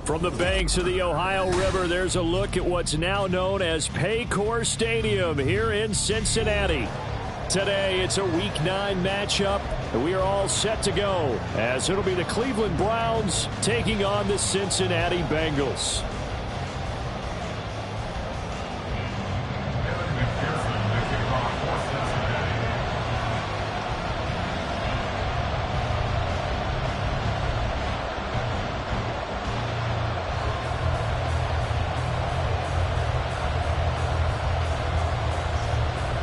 From the banks of the Ohio River, there's a look at what's now known as Paycor Stadium here in Cincinnati. Today, it's a Week 9 matchup, and we are all set to go, as it'll be the Cleveland Browns taking on the Cincinnati Bengals.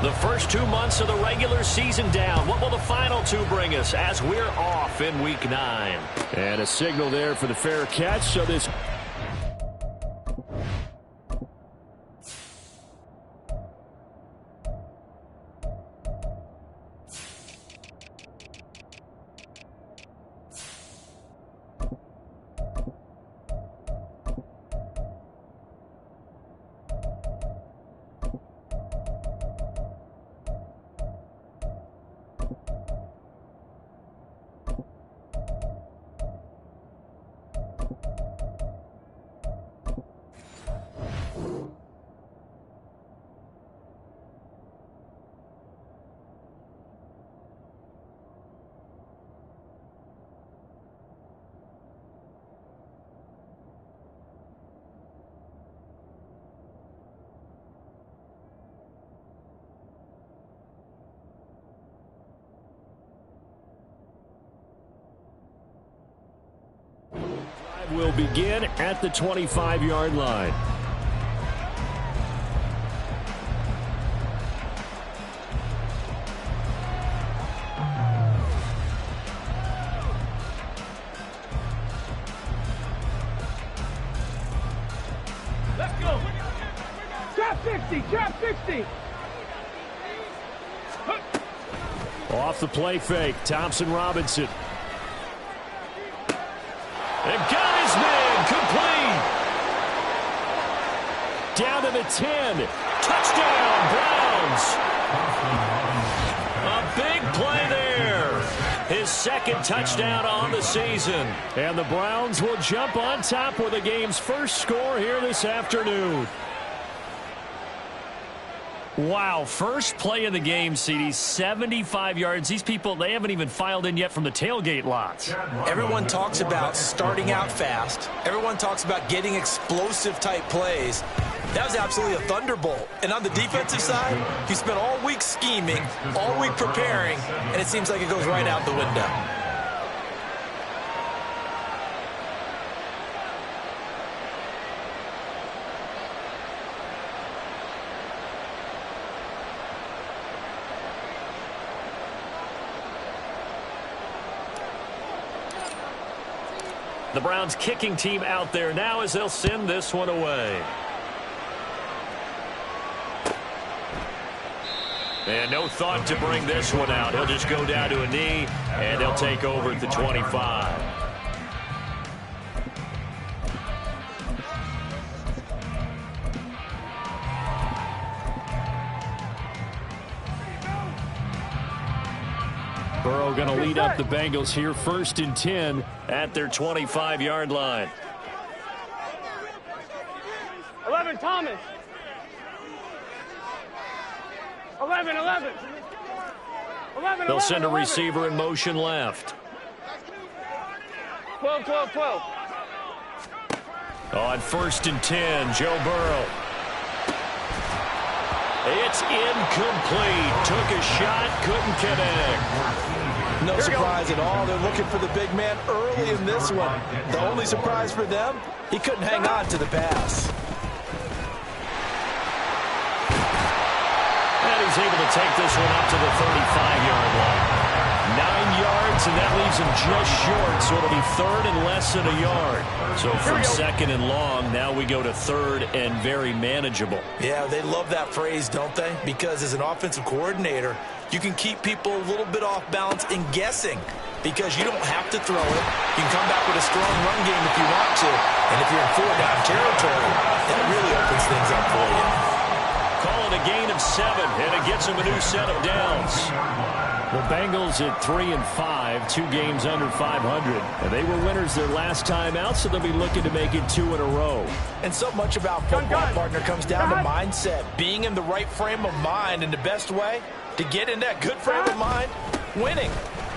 The first 2 months of the regular season down. What will the final 2 bring us as we're off in Week 9? And a signal there for the fair catch. So this... will begin at the 25-yard line. Let's go. Trap 60, trap 60. Off the play fake, Thompson Robinson. And got his man, complete. Down to the 10. Touchdown, Browns. A big play there. His second touchdown on the season. And the Browns will jump on top with the game's first score here this afternoon. Wow, first play of the game, CD, 75 yards. These people, they haven't even filed in yet from the tailgate lots. Everyone talks about starting out fast. Everyone talks about getting explosive-type plays. That was absolutely a thunderbolt. And on the defensive side, you spent all week scheming, all week preparing, and it seems like it goes right out the window. The Browns kicking team out there now as they'll send this one away. And no thought to bring this one out. He'll just go down to a knee, and they'll take over at the 25. Burrow going to lead up the Bengals here, 1st and 10 at their 25-yard line. 11, Thomas. 11, 11. 11, They'll send a 11. receiver in motion left. 12, 12, 12. On 1st and 10, Joe Burrow. It's incomplete. Took a shot, couldn't connect. No surprise at all. They're looking for the big man early in this one. The only surprise for them, he couldn't hang on to the pass. And he's able to take this one up to the 35-yard line. 9 yards, and that leaves him just short, so it'll be 3rd and less than a yard. So from 2nd and long, now we go to 3rd and very manageable. Yeah, they love that phrase, don't they? Because as an offensive coordinator, you can keep people a little bit off balance and guessing because you don't have to throw it. You can come back with a strong run game if you want to. And if you're in 4-down territory, that really opens things up for you. Call it a gain of 7, and it gets him a new set of downs. The Bengals at 3-5, 2 games under 500. And they were winners their last time out, so they'll be looking to make it 2 in a row. And so much about football, partner, comes down to mindset. Being in the right frame of mind, and the best way to get in that good frame of mind, winning.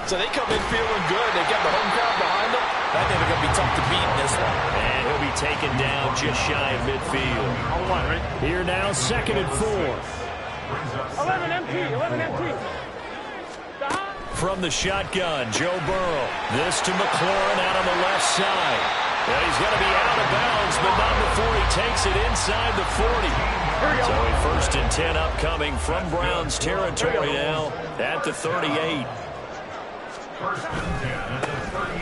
So they come in feeling good. They got the home crowd behind them. I think they're going to be tough to beat in this one. And he'll be taken down just shy of midfield. Here now, 2nd and 4. 11 empty, 11 empty. From the shotgun, Joe Burrow. This to McLaurin out on the left side. Yeah, he's going to be out of bounds, but not before he takes it inside the 40. So a 1st and 10 upcoming from Browns territory now at the 38.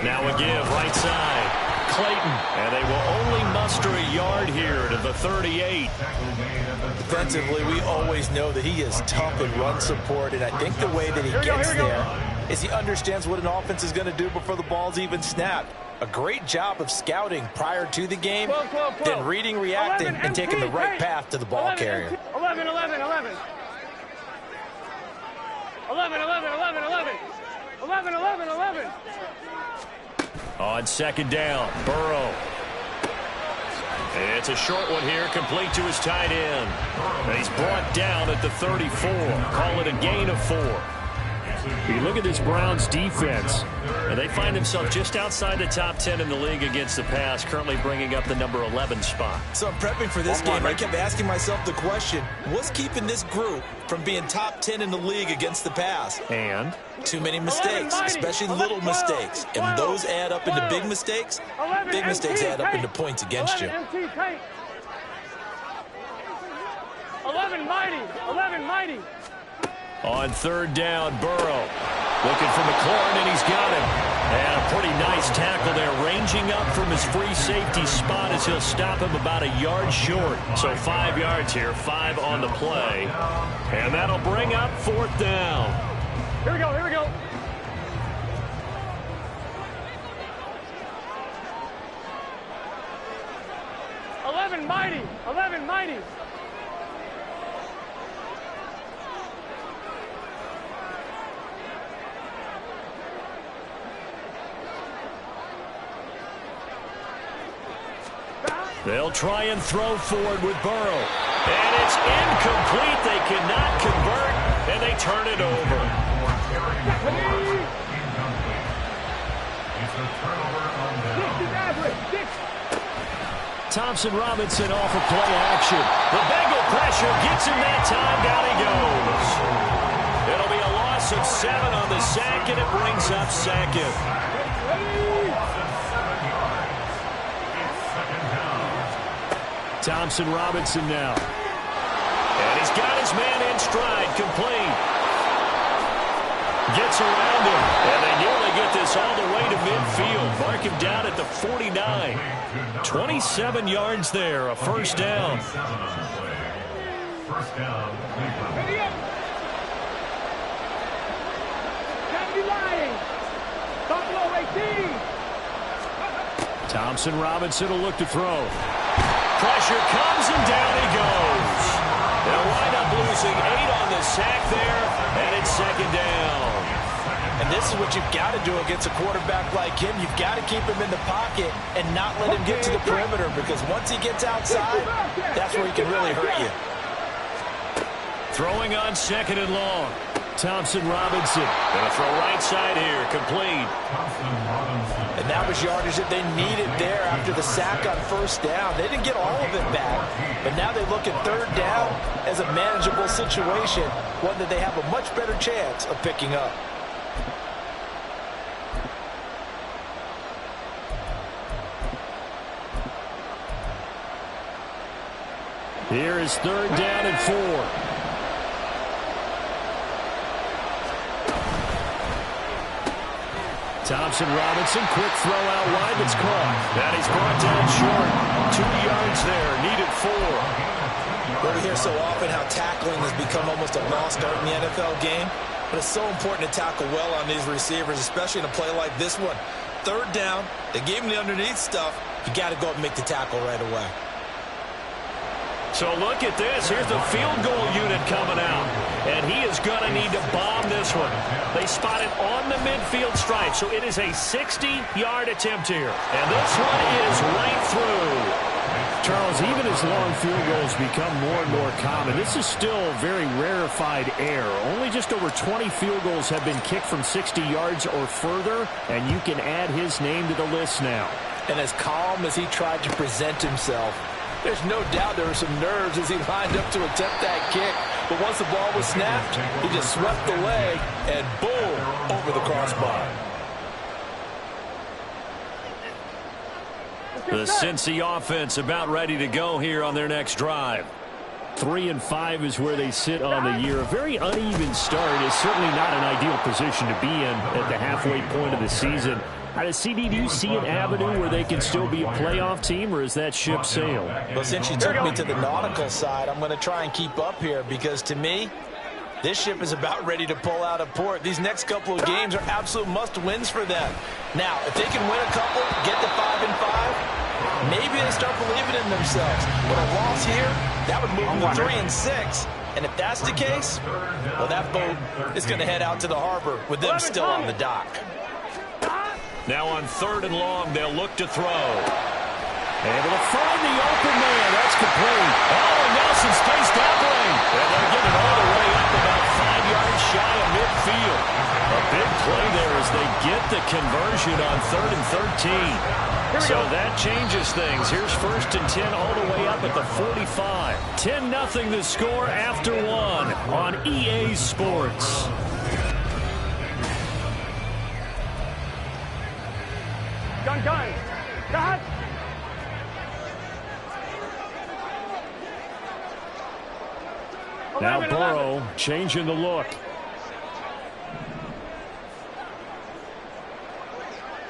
Now a give, right side. Clayton, and they will only muster a yard here to the 38. Defensively, we always know that he is tough in run support, and I think the way that he gets there is he understands what an offense is going to do before the ball's even snapped. A great job of scouting prior to the game, then reading, reacting, and taking the right path to the ball carrier. 11, 11, 11. 11, 11, 11, 11. 11, 11, 11. On 2nd down, Burrow. It's a short one here, complete to his tight end. And he's brought down at the 34. Call it a gain of 4. You look at this Browns defense, and they find themselves just outside the top 10 in the league against the pass, currently bringing up the number 11 spot. So I'm prepping for this game. I kept asking myself the question, what's keeping this group from being top 10 in the league against the pass? And? Too many mistakes, especially little mistakes. And those add up into big mistakes. Big mistakes add up into points against you. 11 mighty, 11 mighty. On 3rd down, Burrow looking for McLaurin, and he's got him. And a pretty nice tackle there, ranging up from his free safety spot as he'll stop him about a yard short. So 5 yards here, 5 on the play. And that'll bring up 4th down. Here we go, here we go. Mighty, 11 mighty. They'll try and throw forward with Burrow. And it's incomplete. They cannot convert, and they turn it over. Thompson Robinson off of play action. The Bengal pressure gets him that time. Down he goes. It'll be a loss of 7 on the sack, and it brings up 2nd. Thompson Robinson now. And he's got his man in stride, complete. Gets around him, and they nearly get this all the way to midfield. Mark him down at the 49. 27 yards there, a 1st down. First down. Ready up. Can't be lying. Buffalo 18. Thompson Robinson will look to throw. Pressure comes, and down he goes. They'll wind up losing 8 on the sack there, and it's 2nd down. And this is what you've got to do against a quarterback like him. You've got to keep him in the pocket and not let him get to the perimeter, because once he gets outside, that's where he can really hurt you. Throwing on 2nd and long. Thompson Robinson. Going to throw right side here, complete. And that was yardage that they needed there after the sack on 1st down. They didn't get all of it back, but now they look at 3rd down as a manageable situation, one that they have a much better chance of picking up. Here is 3rd down and 4. Thompson Robinson, quick throw out wide, that's caught. And he's brought down short. 2 yards there, needed 4. We hear so often how tackling has become almost a lost art in the NFL game, but it's so important to tackle well on these receivers, especially in a play like this one. 3rd down, they gave him the underneath stuff. You got to go up and make the tackle right away. So look at this. Here's the field goal unit coming out. And he is going to need to bomb this one. They spot it on the midfield stripe. So it is a 60-yard attempt here. And this one is right through. Charles, even as long field goals become more and more common, this is still very rarefied air. Only just over 20 field goals have been kicked from 60 yards or further, and you can add his name to the list now. And as calm as he tried to present himself, there's no doubt there were some nerves as he lined up to attempt that kick. But once the ball was snapped, he just swept the leg and boom, over the crossbar. The Cincy offense about ready to go here on their next drive. 3-5 is where they sit on the year. A very uneven start is certainly not an ideal position to be in at the halfway point of the season. CD, do you see an avenue where they can still be a playoff team, or is that ship sailed? Well, since you took me to the nautical side, I'm going to try and keep up here because, to me, this ship is about ready to pull out of port. These next couple of games are absolute must-wins for them. Now, if they can win a couple, get to 5-5, maybe they start believing in themselves. But a loss here, that would move them to 3-6. And if that's the case, well, that boat is going to head out to the harbor with them still on the dock. Now on 3rd and long, they'll look to throw. Able to find the open man. That's complete. Oh, and Nelson stays tackling. And they'll get it all the way up about 5 yards shy of midfield. A big play there as they get the conversion on 3rd and 13. So that changes things. Here's 1st and 10 all the way up at the 45. 10-0 the score after 1 on EA Sports. Gun. Now Burrow changing the look.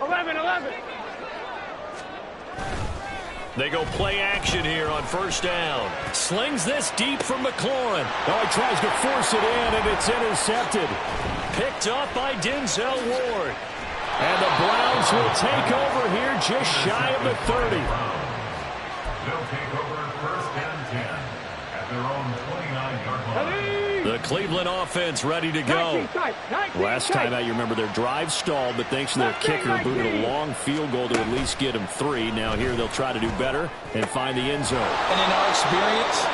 11. They go play action here on 1st down. Slings this deep from McLaurin. Oh, he tries to force it in, and it's intercepted. Picked up by Denzel Ward. And the Browns will take over here just shy of the 30. They'll take over 1st and 10 at their own 29-yard line. The Cleveland offense ready to go. Last time out, you remember their drive stalled, but thanks to their kicker, booted a long field goal to at least get them 3. Now here they'll try to do better and find the end zone. And in our experience,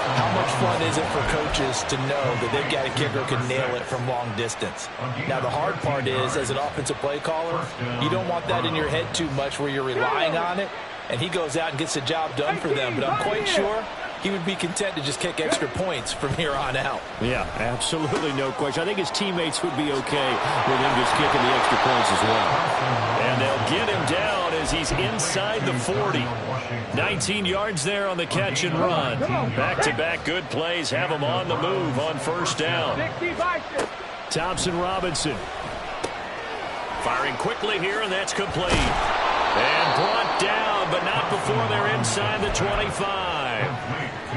how much fun is it for coaches to know that they've got a kicker who can nail it from long distance? Now, the hard part is, as an offensive play caller, you don't want that in your head too much where you're relying on it, and he goes out and gets the job done for them. But I'm quite sure he would be content to just kick extra points from here on out. Yeah, absolutely no question. I think his teammates would be okay with him just kicking the extra points as well. And they'll get him down as he's inside the 40. 19 yards there on the catch and run. Back-to-back good plays have him on the move on 1st down. Thompson Robinson firing quickly here, and that's complete. And brought down, but not before they're inside the 25.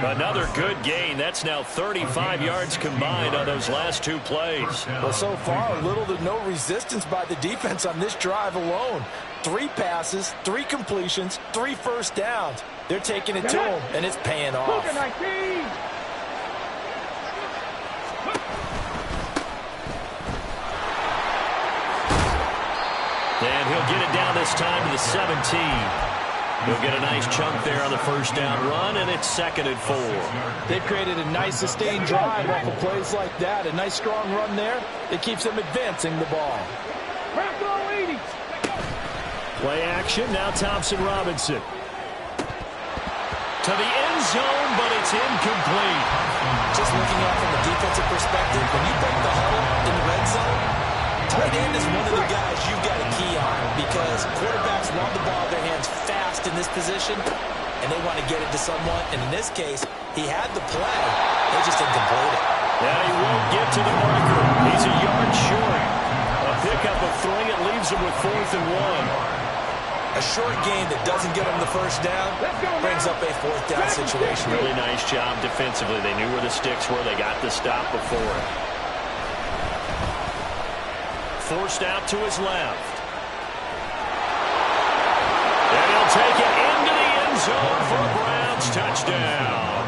Another good gain. That's now 35 yards combined on those last 2 plays. Well, so far, little to no resistance by the defense on this drive alone. 3 passes, 3 completions, 3 first downs. They're taking it to him, and it's paying off. And he'll get it down this time to the 17. He'll get a nice chunk there on the 1st down run, and it's 2nd and 4. They've created a nice sustained drive off of plays like that. A nice strong run there. It keeps them advancing the ball. Play action, now Thompson Robinson. To the end zone, but it's incomplete. Just looking at it from a defensive perspective, when you break the huddle in the red zone, tight end is one of the guys you've got to key on because quarterbacks want the ball in their hands fast in this position, and they want to get it to someone. And in this case, he had the play. They just didn't complete it. Yeah, he won't get to the marker. He's a yard short. A pickup of 3. It leaves him with 4th and 1. A short game that doesn't get him the 1st down brings up a 4th down situation. Really nice job defensively. They knew where the sticks were. They got the stop before it. Forced out to his left. And he'll take it into the end zone for a Browns touchdown.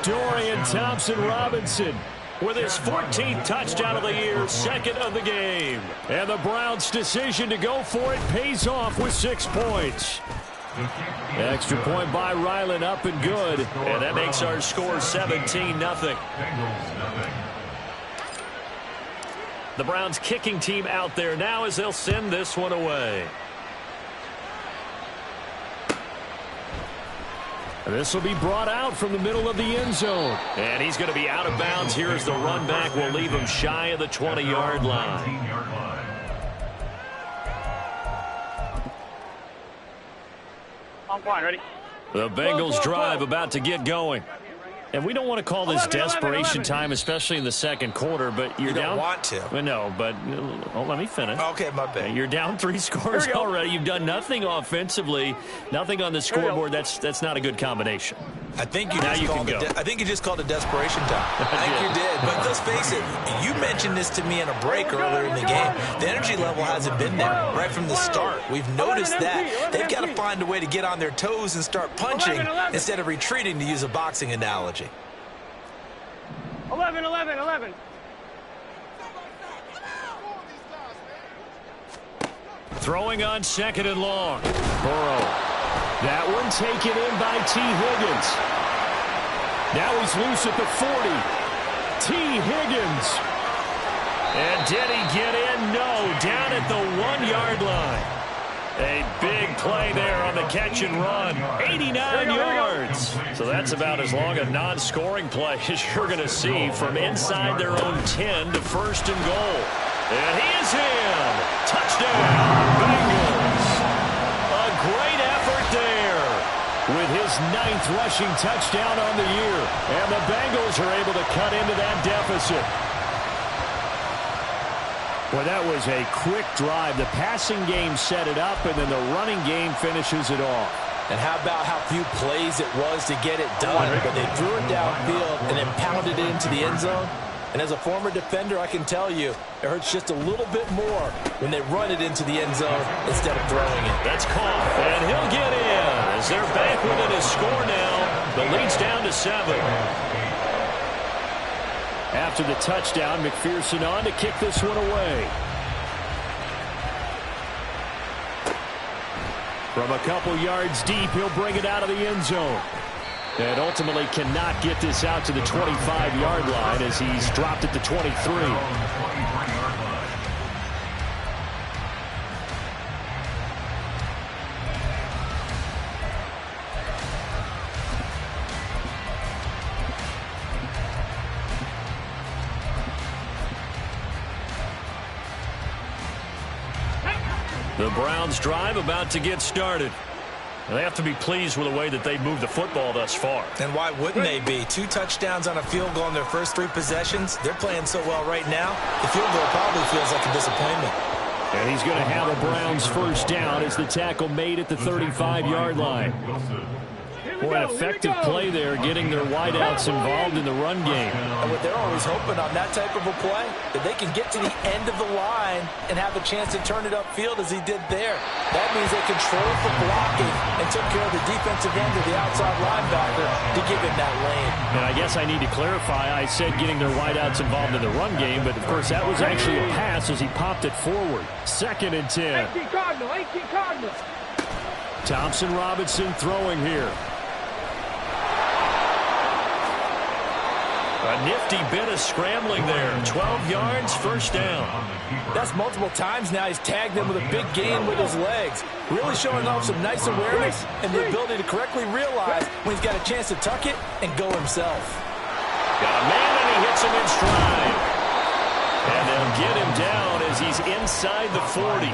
Dorian Thompson-Robinson with his 14th touchdown of the year, second of the game. And the Browns' decision to go for it pays off with 6 points. Extra point by Ryland, up and good. And that makes our score 17-0. The Browns kicking team out there now as they'll send this one away. This will be brought out from the middle of the end zone. And he's going to be out of bounds here as the run back will leave him shy of the 20-yard line. On point, ready? The Bengals drive about to get going. And we don't want to call this desperation time, especially in the second quarter, but you're down. You don't want to. Well, no, but let me finish. Okay, my bad. You're down 3 scores already. You've done nothing offensively, nothing on the scoreboard. That's not a good combination. I think you just called it desperation time. I think you did. But let's face it, you mentioned this to me in a break earlier in the game. The energy level hasn't been there right from the start. We've noticed that. They've got to find a way to get on their toes and start punching instead of retreating, to use a boxing analogy. 11. Throwing on 2nd and long. Burrow. That one taken in by T. Higgins. Now he's loose at the 40. T. Higgins. And did he get in? No. Down at the 1-yard line. A big play there on the catch and run. 89 yards. So that's about as long a non-scoring play as you're going to see from inside their own 10 to 1st and goal. And he is in. Touchdown, Bengals. A great effort there with his 9th rushing touchdown on the year. And the Bengals are able to cut into that deficit. Well, that was a quick drive. The passing game set it up, and then the running game finishes it off. And how about how few plays it was to get it done? But they threw it downfield and then pounded it into the end zone. And as a former defender, I can tell you, it hurts just a little bit more when they run it into the end zone instead of throwing it. That's caught, and he'll get in as they're back within a score now. The lead's down to 7. After the touchdown, McPherson on to kick this one away. From a couple yards deep, he'll bring it out of the end zone. And ultimately cannot get this out to the 25-yard line as he's dropped at the 23. The Browns drive about to get started. And they have to be pleased with the way that they've moved the football thus far. And why wouldn't they be? 2 touchdowns on a field goal in their first 3 possessions. They're playing so well right now. The field goal probably feels like a disappointment. And he's going to have a Browns first down as the tackle made at the 35-yard line. Boy, an effective play there, getting their wideouts involved in the run game. And what they're always hoping on that type of a play, that they can get to the end of the line and have a chance to turn it upfield as he did there. That means they controlled the blocking and took care of the defensive end of the outside linebacker to give him that lane. And I guess I need to clarify, I said getting their wideouts involved in the run game, but of course that was actually a pass as he popped it forward. 2nd and 10. 18 Cardinal. Thompson-Robinson throwing here. A nifty bit of scrambling there. 12 yards, first down. That's multiple times now he's tagged them with a big gain with his legs. Really showing off some nice awareness and the ability to correctly realize when he's got a chance to tuck it and go himself. Got a man and he hits him in stride. And they'll get him down as he's inside the 40.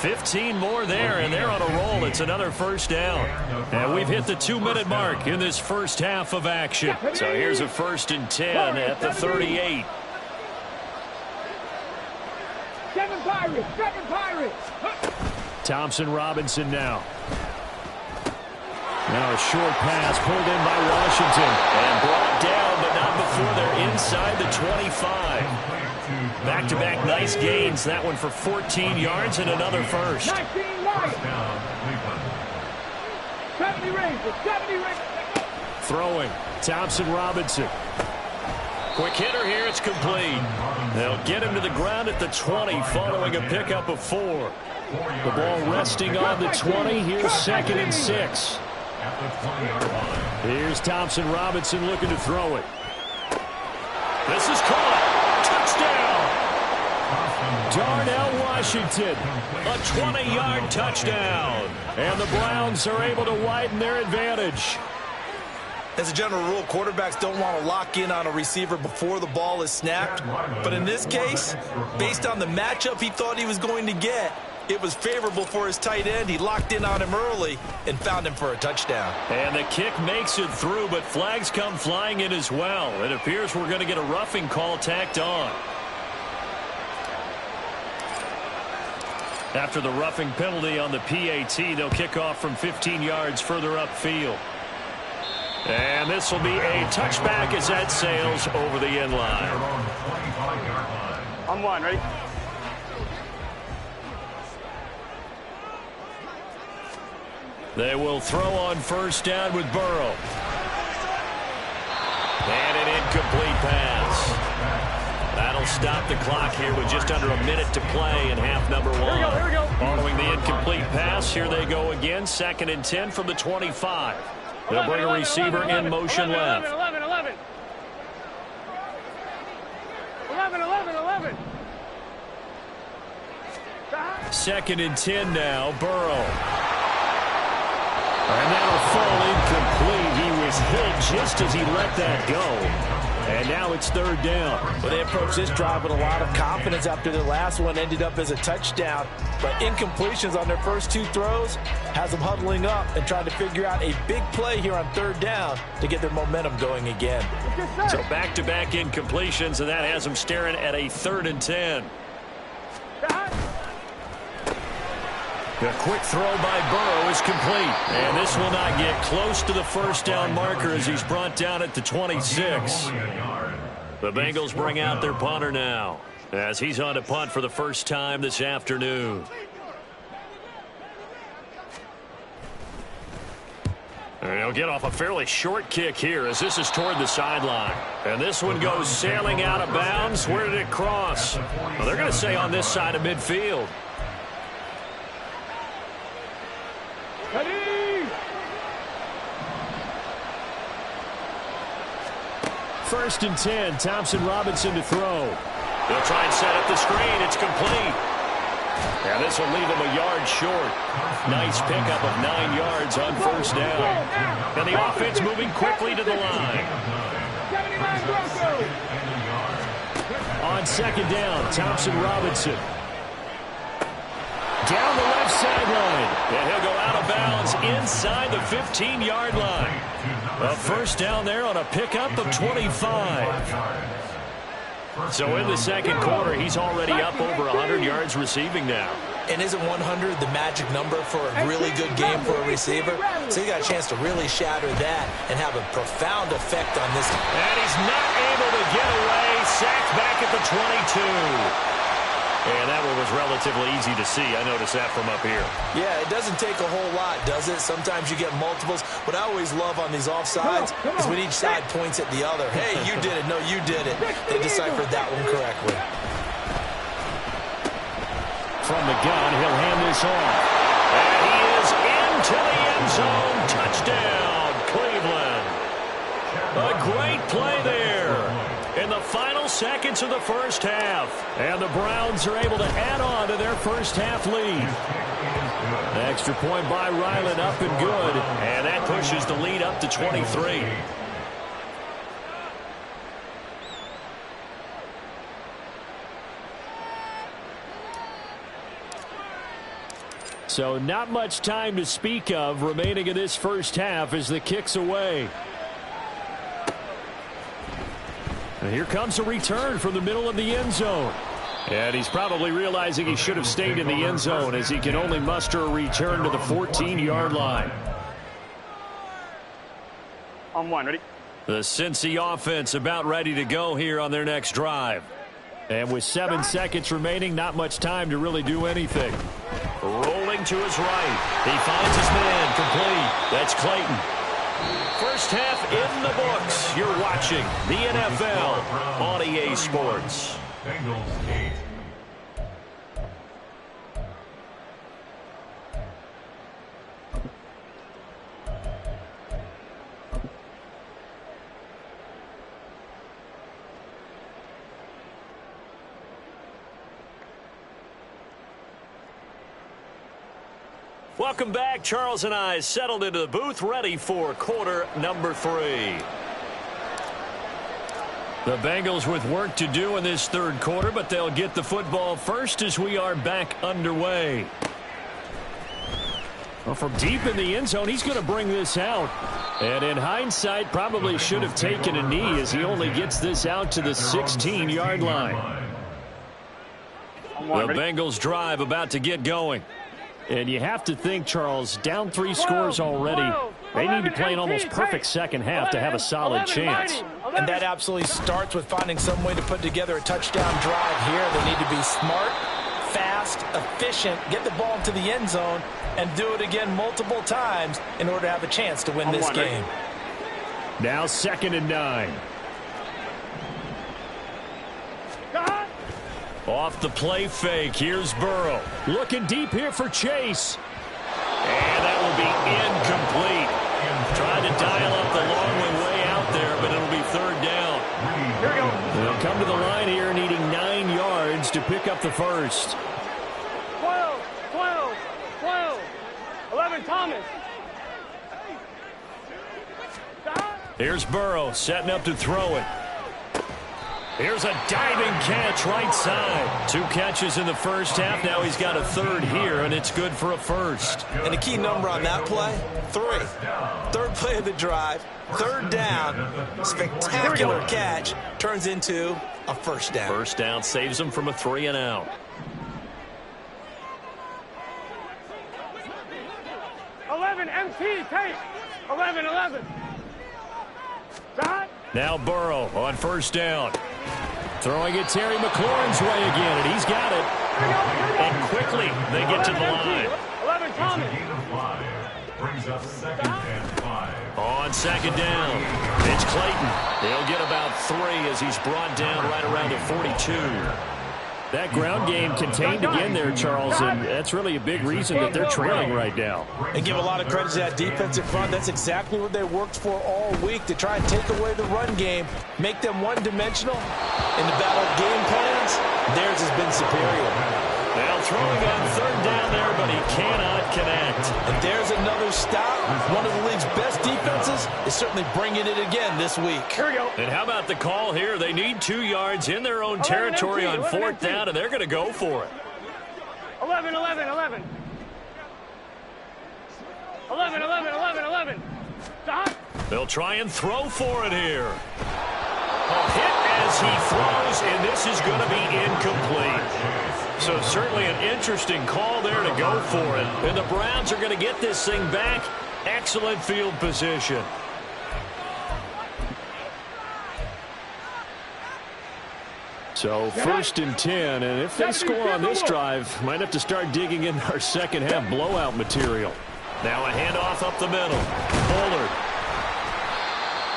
15 more there, and they're on a roll. It's another first down. And we've hit the 2-minute mark in this first half of action. So here's a 1st and 10 at the 38. 7 Pirates. Thompson-Robinson now. Now a short pass pulled in by Washington. And brought down, but not before they're inside the 25. Back-to-back nice gains. That one for 14 yards and another first. 19 Lions. 70 Rangers. throwing. Thompson Robinson. Quick hitter here. It's complete. They'll get him to the ground at the 20 following a pickup of 4. The ball resting on the 20. Here's 2nd and 6. Here's Thompson Robinson looking to throw it. This is caught. Touchdown. Darnell Washington. A 20-yard touchdown. And the Browns are able to widen their advantage. As a general rule, quarterbacks don't want to lock in on a receiver before the ball is snapped. But in this case, based on the matchup he thought he was going to get, it was favorable for his tight end. He locked in on him early and found him for a touchdown. And the kick makes it through, but flags come flying in as well. It appears we're going to get a roughing call tacked on. After the roughing penalty on the PAT, they'll kick off from 15 yards further upfield. And this will be a touchback as that sails over the end line. On 1, ready? They will throw on first down with Burrow. And an incomplete pass. That'll stop the clock here with just under a minute to play in half number 1. Here we go. Following the incomplete pass, here they go again. 2nd and 10 from the 25. They'll bring a receiver in motion left. 11. 2nd and 10 now, Burrow. And that'll fall incomplete. He was hit just as he let that go. And now it's 3rd down. Well, they approached this drive with a lot of confidence after their last one ended up as a touchdown. But incompletions on their first 2 throws has them huddling up and trying to figure out a big play here on 3rd down to get their momentum going again. So back-to-back incompletions, and that has them staring at a 3rd and 10. The quick throw by Burrow is complete. And this will not get close to the first down marker as he's brought down at the 26. The Bengals bring out their punter now as he's on to punt for the first time this afternoon. And he'll get off a fairly short kick here as this is toward the sideline. And this one goes sailing out of bounds. Where did it cross? Well, they're going to say on this side of midfield. Ready? 1st and 10. Thompson Robinson to throw. They'll try and set up the screen. It's complete. And this will leave him a yard short. Nice pickup of 9 yards on first down. And the offense moving quickly to the line. 79 Broncos. On 2nd down, Thompson Robinson. Down the left sideline. And he'll go out of bounds inside the 15-yard line. A first down there on a pickup of 25. So in the 2nd quarter, he's already up over 100 yards receiving now. And isn't 100 the magic number for a really good game for a receiver? So he got a chance to really shatter that and have a profound effect on this. And he's not able to get away. Sacked back at the 22. And that one was relatively easy to see. I noticed that from up here. Yeah, it doesn't take a whole lot, does it? Sometimes you get multiples. What I always love on these offsides is when each side points at the other. Hey, you did it. No, you did it. They deciphered that one correctly. From the gun, he'll hand this off. And he is into the end zone. Touchdown, Cleveland. A great play there in the final seconds of the first half. And the Browns are able to add on to their first half lead. Extra point by Ryland, up and good. And that pushes the lead up to 23. So not much time to speak of remaining in this first half as the kick's away. And here comes a return from the middle of the end zone. And he's probably realizing he should have stayed in the end zone as he can only muster a return to the 14-yard line. On 1, ready? The Cincy offense about ready to go here on their next drive. And with 7 seconds remaining, not much time to really do anything. Rolling to his right. He finds his man complete. That's Clayton. First half in the books. You're watching the NFL on EA Sports. Bengals 8. Welcome back. Charles and I settled into the booth, ready for quarter number 3. The Bengals with work to do in this third quarter, but they'll get the football first as we are back underway. Well, from deep in the end zone, he's going to bring this out. And in hindsight, probably should have taken a knee as he only gets this out to the 16-yard line. The Bengals drive about to get going. And you have to think, Charles, down 3 scores already. They need to play an almost perfect second half to have a solid chance. And that absolutely starts with finding some way to put together a touchdown drive here. They need to be smart, fast, efficient, get the ball into the end zone, and do it again multiple times in order to have a chance to win this game. Now 2nd and 9. Off the play fake, here's Burrow. Looking deep here for Chase. And that will be incomplete. Trying to dial up the long way out there, but it'll be 3rd down. Here we go. They'll come to the line here needing 9 yards to pick up the first. 12, 12, 12. 11, Thomas. Here's Burrow setting up to throw it. Here's a diving catch right side. 2 catches in the first half. Now he's got a 3rd here, and it's good for a first. And the key number on that play, 3. 3rd play of the drive, 3rd down, spectacular catch, turns into a first down. First down saves him from a 3 and out. MP, take. 11. Now Burrow on first down. Throwing it Terry McLaurin's way again, and he's got it. And quickly, they get to the line. 11, Thomas. Brings up 2nd and 5. On 2nd down, it's Clayton. They'll get about 3 as he's brought down right around the 42. That ground game contained again there, Charles, and that's really a big reason that they're trailing right now. And give a lot of credit to that defensive front. That's exactly what they worked for all week, to try and take away the run game, make them one-dimensional. In the battle of game plans, theirs has been superior. Well, throwing on 3rd down there, but he cannot connect. And there's another stop. One of the league's best defenses is certainly bringing it again this week. Here we go. And how about the call here? They need 2 yards in their own territory on 4th down, and they're going to go for it. 11. 11. Stop. They'll try and throw for it here. A hit as he throws, and this is going to be incomplete. So certainly an interesting call there to go for it. And the Browns are going to get this thing back. Excellent field position. So 1st and 10, and if they score on this drive, might have to start digging in our second half blowout material. Now a handoff up the middle. Bullard.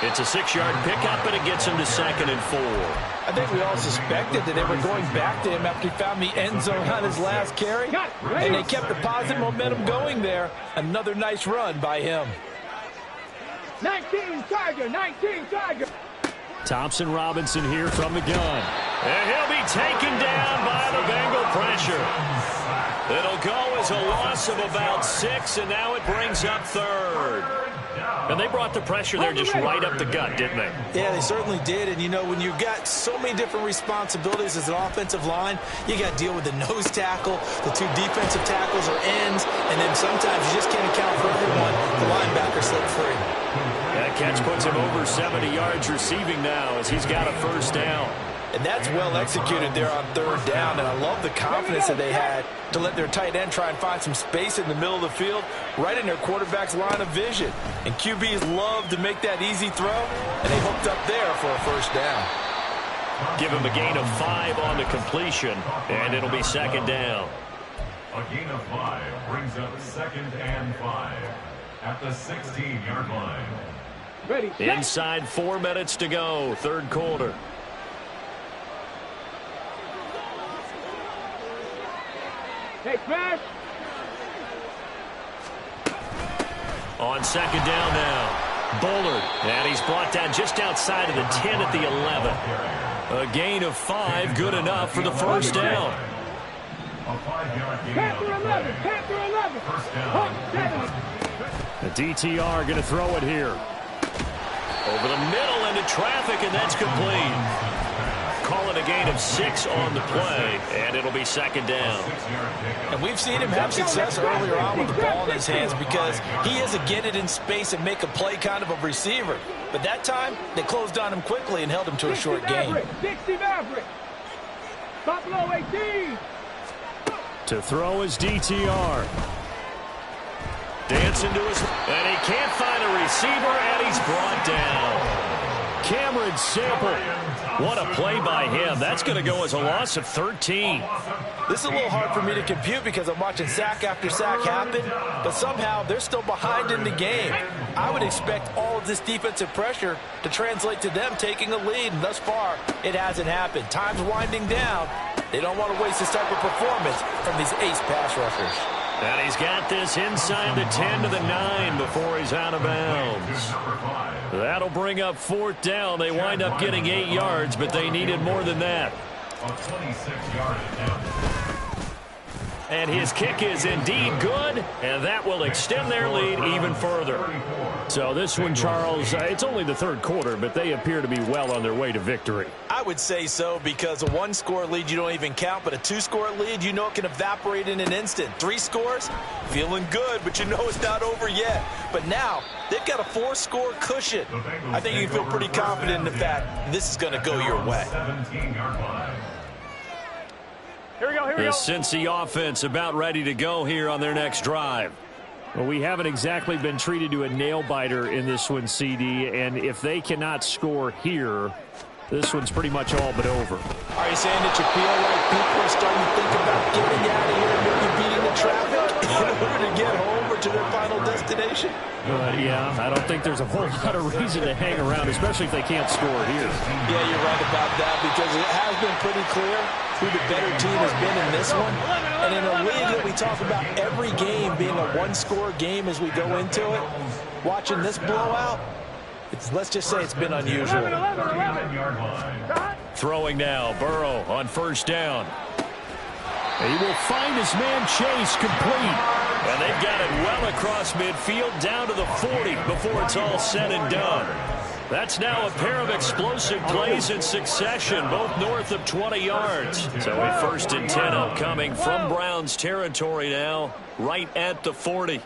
It's a 6-yard pickup, and it gets him to 2nd and 4. I think we all suspected that they were going back to him after he found the end zone on his last carry. And they kept the positive momentum going there. Another nice run by him. 19 Tiger. Thompson Robinson here from the gun. And he'll be taken down by the Bengal pressure. It'll go as a loss of about 6, and now it brings up 3rd. And they brought the pressure there just right up the gut, didn't they? Yeah, they certainly did. And, you know, when you've got so many different responsibilities as an offensive line, you got to deal with the nose tackle, the 2 defensive tackles or ends, and then sometimes you just can't account for everyone. The linebacker slipped free. That catch puts him over 70 yards receiving now as he's got a first down. And that's well executed there on 3rd down. And I love the confidence that they had to let their tight end try and find some space in the middle of the field, right in their quarterback's line of vision. And QBs love to make that easy throw, and they hooked up there for a first down. Give him a gain of 5 on the completion, and it'll be 2nd down. A gain of 5 brings up 2nd and 5 at the 16-yard line. Ready, set. Inside 4 minutes to go, third quarter. Hey, smash. On second down now, Bullard, and he's brought down just outside of the 10 at the 11. A gain of 5, good enough for the first down. A 5-yard gain. Panther 11, Panther 11. First down. Hawk 7. The DTR going to throw it here. Over the middle into traffic, and that's complete. Call it a gain of 6 on the play, and it'll be second down. And we've seen him have success earlier on with the ball in his hands because he is a get it in space and make a play kind of a receiver. But that time, they closed on him quickly and held him to a short gain. Dixie Maverick. Top low 18. To throw his DTR. Dancing to his... And he can't find a receiver, and he's brought down. Cameron Sample. What a play by him. That's going to go as a loss of 13. This is a little hard for me to compute because I'm watching sack after sack happen, but somehow they're still behind in the game. I would expect all of this defensive pressure to translate to them taking a lead, and thus far, it hasn't happened. Time's winding down. They don't want to waste this type of performance from these ace pass rushers. And he's got this inside the 10 to the 9 before he's out of bounds. That'll bring up fourth down. They wind up getting 8 yards, but they needed more than that. A 26-yard attempt. And his kick is indeed good, and that will extend their lead even further. So this one, Charles, it's only the third quarter, but they appear to be well on their way to victory. I would say so because a one-score lead you don't even count, but a two-score lead you know it can evaporate in an instant. 3 scores, feeling good, but you know it's not over yet. But now they've got a 4-score cushion. I think you can feel pretty confident in the fact this is going to go your way. 17-yard line. Here we go, here we The go. Cincy offense about ready to go here on their next drive. Well, we haven't exactly been treated to a nail-biter in this one, CD, and if they cannot score here, this one's pretty much all but over. Are you saying that you feel like people are starting to think about getting out of here and maybe beating the traffic in order to get home or to their final destination? Yeah, I don't think there's a whole lot of reason to hang around, especially if they can't score here. Yeah, you're right about that because it has been pretty clear who the better team has been in this one. And in a league that we talk about every game being a one-score game as we go into it, watching this blowout, let's just say it's been unusual. 39-yard line. Throwing now, Burrow on first down. He will find his man Chase complete. And they've got it well across midfield down to the 40 before it's all said and done. That's now a pair of explosive plays in succession, both north of 20 yards. So a 1st and 10 upcoming from Browns territory now, right at the 40.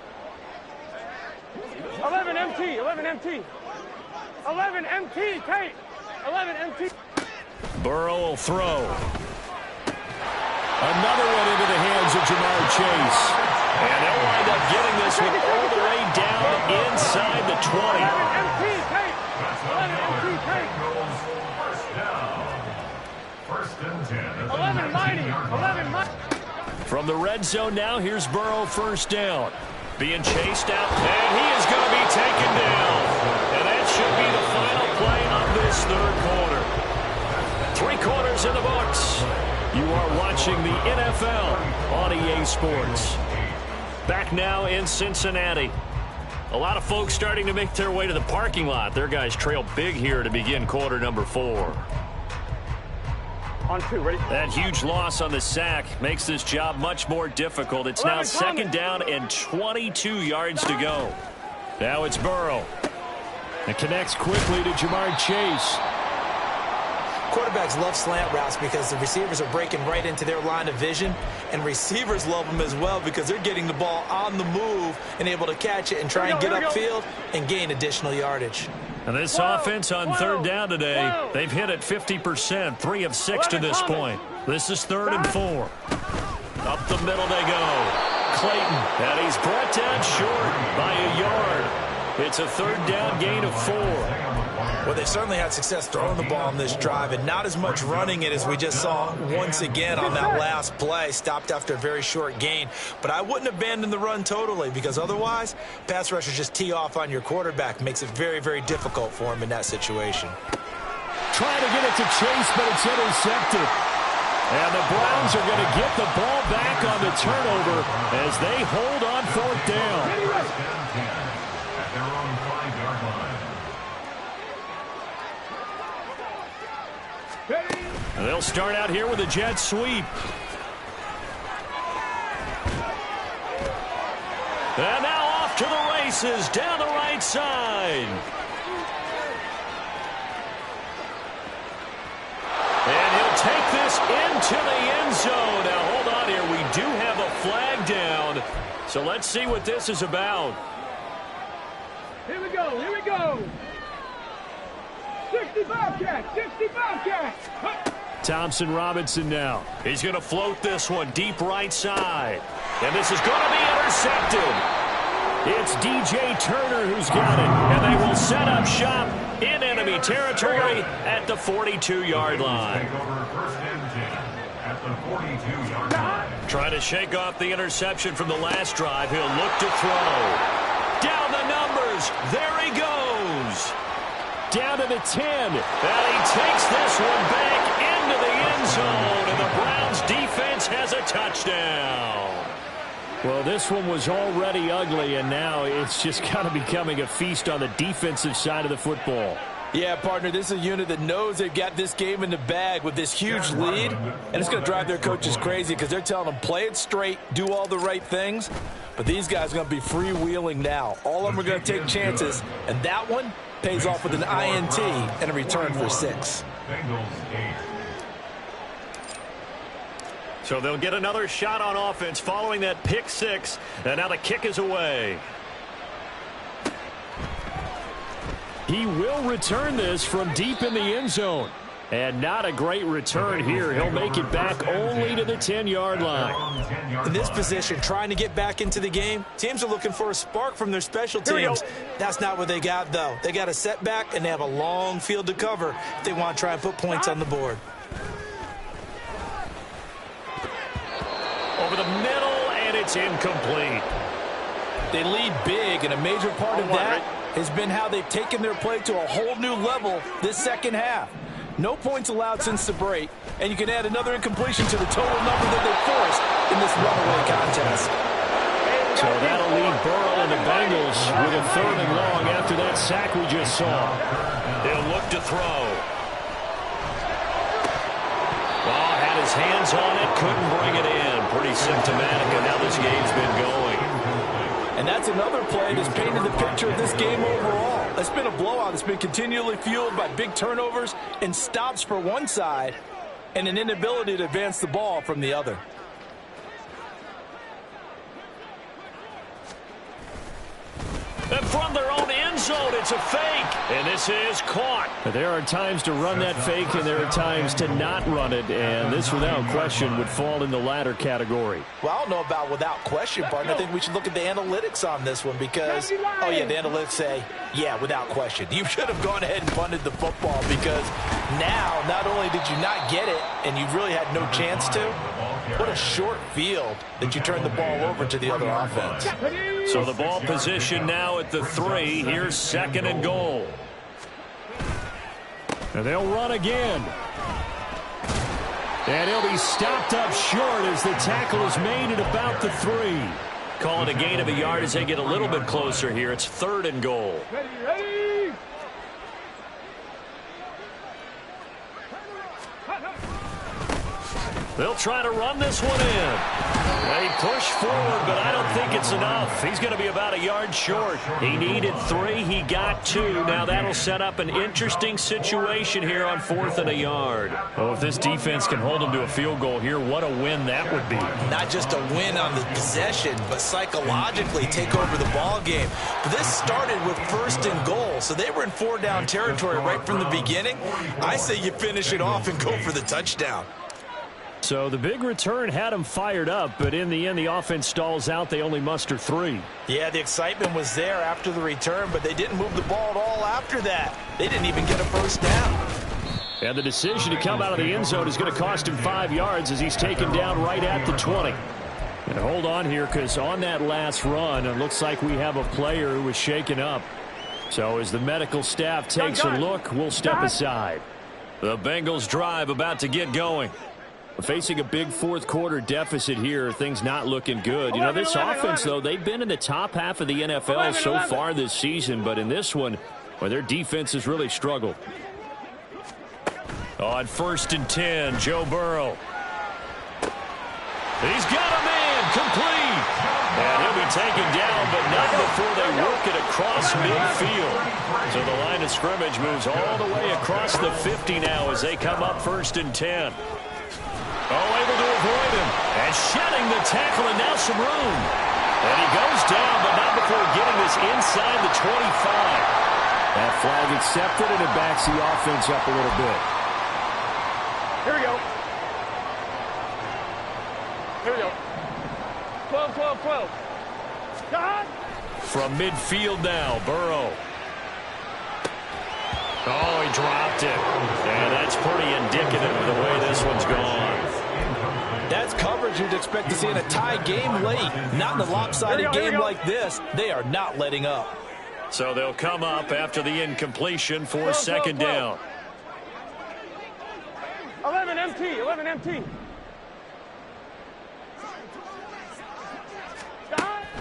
11 MT, 11 MT. 11 MT, Tate. 11 MT. Burrow will throw. Another one into the hands of Jamar Chase. And they'll wind up getting this one all the way down inside the 20. 11 MT, Tate. 11 MT, Tate. First down. First and 10. 11 Mighty, 11 Mighty. From the red zone now, here's Burrow first down. Being chased out, and he is going to be taken down. And that should be the final play of this third quarter. 3 quarters in the books. You are watching the NFL on EA Sports. Back now in Cincinnati. A lot of folks starting to make their way to the parking lot. Their guys trail big here to begin quarter number 4. On 2, ready? That huge loss on the sack makes this job much more difficult. It's now second down and 22 yards to go. Now it's Burrow. It connects quickly to Jamar Chase. Quarterbacks love slant routes because the receivers are breaking right into their line of vision, and receivers love them as well because they're getting the ball on the move and able to catch it and try and get upfield and gain additional yardage. And this offense on third down today, they've hit it 50%, 3 of 6 to this point. This is 3rd and 4. Up the middle they go. Clayton, and he's brought down short by a yard. It's a 3rd down gain of 4. Well, they certainly had success throwing the ball on this drive and not as much running it as we just saw once again on that last play. Stopped after a very short gain. But I wouldn't abandon the run totally, because otherwise, pass rushers just tee off on your quarterback. Makes it very, very difficult for him in that situation. Trying to get it to Chase, but it's intercepted. And the Browns are going to get the ball back on the turnover as they hold on fourth down. At their own 5-yard line. And they'll start out here with a jet sweep. And now off to the races down the right side. And he'll take this into the end zone. Now, hold on here. We do have a flag down. So let's see what this is about. Here we go. Here we go. 65 catch. 65 catch. Thompson Robinson now. He's going to float this one deep right side. And this is going to be intercepted. It's DJ Turner who's got it. And they will set up shop in enemy territory at the 42-yard line. Take over first and 10 at the 42-yard line. Trying to shake off the interception from the last drive. He'll look to throw. Down the numbers. There he goes. Down to the 10. And he takes this one back into the end zone. And the Browns defense has a touchdown. Well, this one was already ugly, and now it's just kind of becoming a feast on the defensive side of the football. Yeah, partner, this is a unit that knows they've got this game in the bag with this huge lead, and it's going to drive their coaches crazy because they're telling them play it straight, do all the right things, but these guys are going to be freewheeling now. All of them are going to take chances, and that one pays off with an INT and a return for 6. Bengals 8. So they'll get another shot on offense following that pick 6, and now the kick is away. He will return this from deep in the end zone. And not a great return here. He'll make it back only to the 10-yard line. In this position, trying to get back into the game, teams are looking for a spark from their special teams. That's not what they got, though. They got a setback, and they have a long field to cover if they want to try and put points on the board. Over the middle, and it's incomplete. They lead big, and a major part of that has been how they've taken their play to a whole new level this second half. No points allowed since the break, and you can add another incompletion to the total number that they forced in this runaway contest. So that'll leave Burrow and the Bengals with a 3rd and long after that sack we just saw. They'll look to throw. Oh, had his hands on it, couldn't bring it in. Pretty symptomatic of how this game's been going. And that's another play that's painted the picture of this game overall. It's been a blowout. It's been continually fueled by big turnovers and stops for one side and an inability to advance the ball from the other. And from their own end zone, it's a fake. And this is caught. There are times to run that fake, and there are times to not run it. And this, without question, would fall in the latter category. Well, I don't know about without question, partner. I think we should look at the analytics on this one because, oh, yeah, the analytics say, yeah, without question. You should have gone ahead and punted the football because now not only did you not get it and you really had no chance to, what a short field that you turned the ball over to the other offense. So the ball position now at the 3. Here's 2nd and goal. And they'll run again. And he'll be stopped up short as the tackle is made at about the 3. Call it a gain of a yard as they get a little bit closer here. It's 3rd and goal. Ready. They'll try to run this one in. They push forward, but I don't think it's enough. He's going to be about a yard short. He needed 3. He got 2. Now that'll set up an interesting situation here on 4th and a yard. Oh, if this defense can hold them to a field goal here, what a win that would be. Not just a win on the possession, but psychologically take over the ball game. But this started with 1st and goal, so they were in 4-down territory right from the beginning. I say you finish it off and go for the touchdown. So the big return had them fired up, but in the end, the offense stalls out. They only muster 3. Yeah, the excitement was there after the return, but they didn't move the ball at all after that. They didn't even get a first down. And the decision to come out of the end zone is going to cost him 5 yards as he's taken down right at the 20. And hold on here, because on that last run, it looks like we have a player who was shaken up. So as the medical staff takes a look, we'll step aside. The Bengals drive about to get going. Facing a big fourth quarter deficit here, things not looking good. You know, this offense, though, they've been in the top half of the NFL so far this season, but in this one, well, their defense has really struggled. On 1st and 10, Joe Burrow. He's got a man, complete. And he'll be taken down, but not before they work it across midfield. So the line of scrimmage moves all the way across the 50 now as they come up 1st and 10. Oh, able to avoid him. And shedding the tackle, and now some room. And he goes down, but not before getting this inside the 25. That flag accepted, and it backs the offense up a little bit. Here we go. Here we go. 12, 12, 12. God! From midfield now, Burrow. Oh, he dropped it. And that's pretty indicative of the way this one's gone. That's coverage you'd expect to see in a tie game late. Not in a lopsided game like this. They are not letting up. So they'll come up after the incompletion for 2nd down. 11 MT, 11 MT.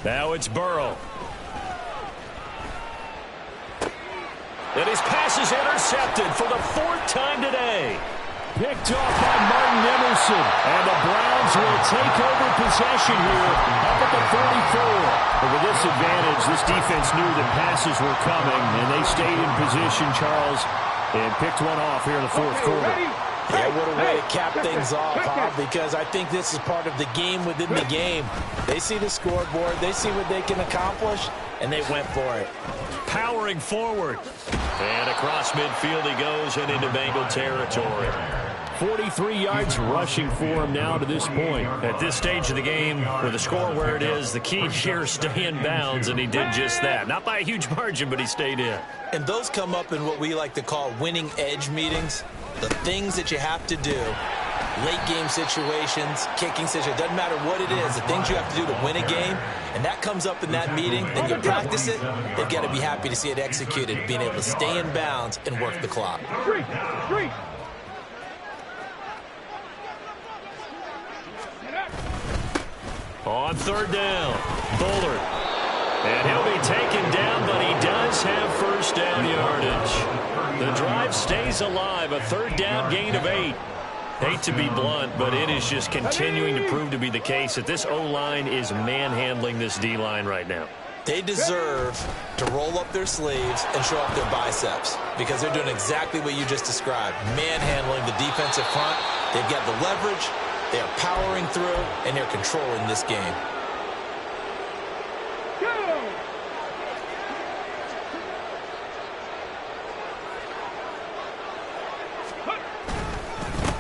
Now it's Burrow. And his pass is intercepted for the 4th time today. Picked off by Martin Emerson. And the Browns will take over possession here up at the 44. But with this advantage, this defense knew that passes were coming, and they stayed in position, Charles, and picked one off here in the 4th quarter. Yeah, what a way to cap things off, huh? Because I think this is part of the game within the game. They see the scoreboard, they see what they can accomplish, and they went for it. Powering forward. And across midfield he goes and into Bengal territory. 43 yards rushing for him now to this point. At this stage of the game, with the score where it is, the key here is stay in bounds, and he did just that. Not by a huge margin, but he stayed in. And those come up in what we like to call winning edge meetings. The things that you have to do, late game situations, kicking situations, doesn't matter what it is, the things you have to do to win a game, and that comes up in that meeting, then you practice it, they've got to be happy to see it executed, being able to stay in bounds and work the clock. Three. On 3rd down, Bullard. And he'll be taken down, but he does have 1st down yardage. The drive stays alive, a 3rd down gain of 8. Hate to be blunt, but it is just continuing to prove to be the case that this O-line is manhandling this D-line right now. They deserve to roll up their sleeves and show off their biceps because they're doing exactly what you just described, manhandling the defensive front. They've got the leverage, they are powering through, and they're controlling this game.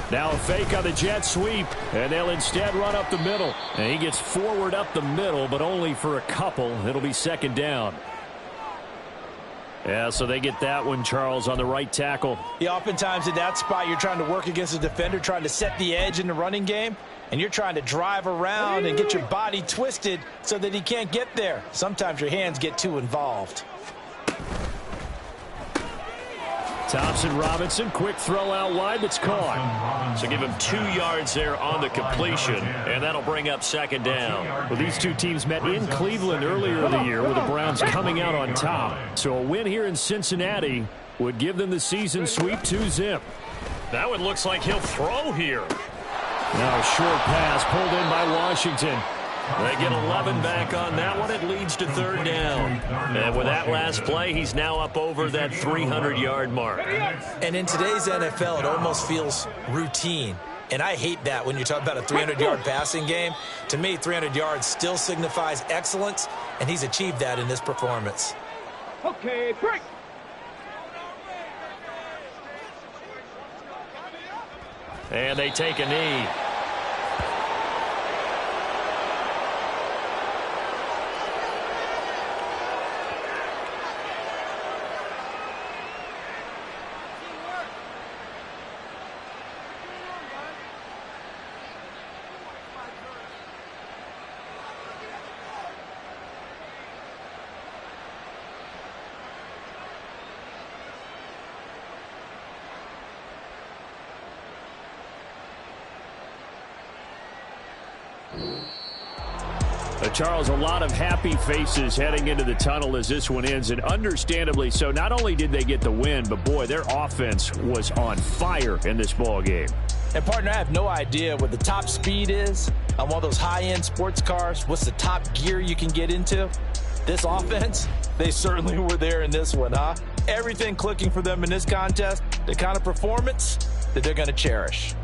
Now a fake on the jet sweep, and they'll instead run up the middle. And he gets forward up the middle, but only for a couple. It'll be 2nd down. Yeah, so they get that one, Charles, on the right tackle. Yeah, oftentimes in that spot, you're trying to work against a defender, trying to set the edge in the running game, and you're trying to drive around and get your body twisted so that he can't get there. Sometimes your hands get too involved. Thompson Robinson, quick throw out wide that's caught. So give him 2 yards there on the completion, and that'll bring up 2nd down. Well, these two teams met in Cleveland earlier in the year with the Browns coming out on top. So a win here in Cincinnati would give them the season sweep 2-zip. That one looks like he'll throw here. Now a short pass pulled in by Washington. They get 11 back on that one. It leads to 3rd down. And with that last play, he's now up over that 300-yard mark. And in today's NFL, it almost feels routine. And I hate that when you talk about a 300-yard passing game. To me, 300 yards still signifies excellence, and he's achieved that in this performance. Okay, break. And they take a knee. Charles, a lot of happy faces heading into the tunnel as this one ends, and understandably so. Not only did they get the win, but boy, their offense was on fire in this ball game. And partner, I have no idea what the top speed is on one of those high-end sports cars. What's the top gear you can get into? This offense, they certainly were there in this one, huh? Everything clicking for them in this contest, the kind of performance that they're going to cherish.